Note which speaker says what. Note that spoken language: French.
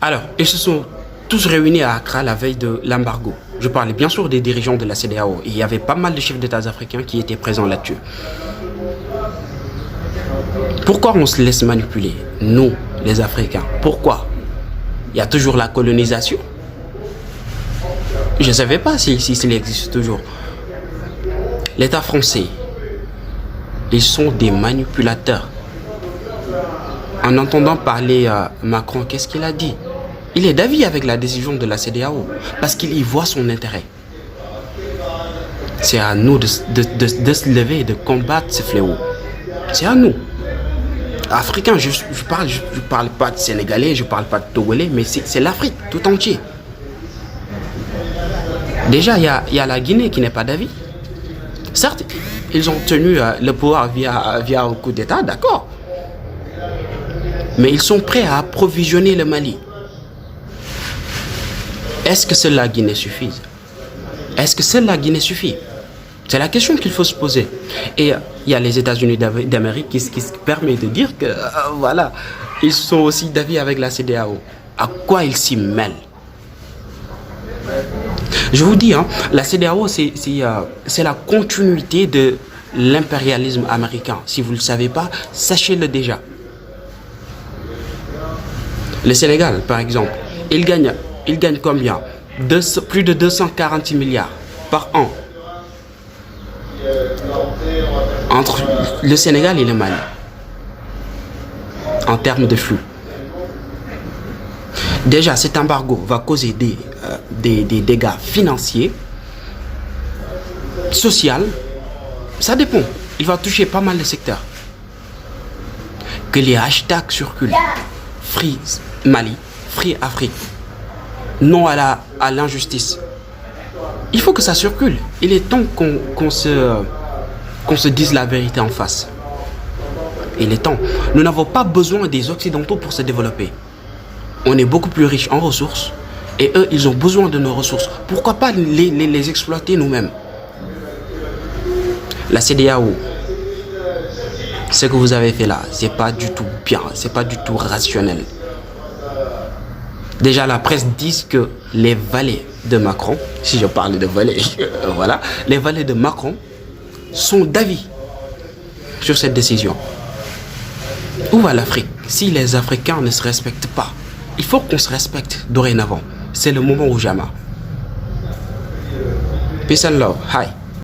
Speaker 1: Alors, ils se sont tous réunis à Accra la veille de l'embargo. Je parlais bien sûr des dirigeants de la CEDEAO. Il y avait pas mal de chefs d'État africains qui étaient présents là-dessus. Pourquoi on se laisse manipuler, nous, les Africains? Pourquoi? Il y a toujours la colonisation. Je ne savais pas si cela existe toujours. L'État français, ils sont des manipulateurs. En entendant parler Macron, qu'est-ce qu'il a dit? Il est d'avis avec la décision de la CEDEAO parce qu'il y voit son intérêt. C'est à nous de se lever et de combattre ce fléau. C'est à nous. Africains, je parle pas de Sénégalais, je parle pas de Togolais, mais c'est l'Afrique tout entier. Déjà, il y a la Guinée qui n'est pas d'avis. Certes, ils ont tenu le pouvoir via un coup d'État, d'accord. Mais ils sont prêts à approvisionner le Mali. Est-ce que seule la Guinée suffit? Est-ce que seule la Guinée suffit? C'est la question qu'il faut se poser. Et il y a les États-Unis d'Amérique qui se permet de dire que, voilà, ils sont aussi d'avis avec la CEDEAO. À quoi ils s'y mêlent? Je vous dis, hein, la CEDEAO, c'est la continuité de l'impérialisme américain. Si vous ne le savez pas, sachez-le déjà. Le Sénégal, par exemple, il gagne combien? Plus de 246 milliards par an. Entre le Sénégal et le Mali. En termes de flux. Déjà, cet embargo va causer des dégâts financiers, sociaux. Ça dépend. Il va toucher pas mal de secteurs. Que les hashtags circulent. Free Mali, Free Afrique. Non à l'injustice. Il faut que ça circule. Il est temps qu'on se dise la vérité en face. Il est temps. Nous n'avons pas besoin des Occidentaux pour se développer. On est beaucoup plus riches en ressources et eux, ils ont besoin de nos ressources. Pourquoi pas les exploiter nous-mêmes? La CEDEAO, ce que vous avez fait là, c'est pas du tout bien, c'est pas du tout rationnel. Déjà, la presse dit que les valets de Macron, si je parle de valets, voilà, les valets de Macron sont d'avis sur cette décision. Où va l'Afrique si les Africains ne se respectent pas? Il faut qu'on se respecte dorénavant. C'est le moment ou jamais. Peace and love. Hi.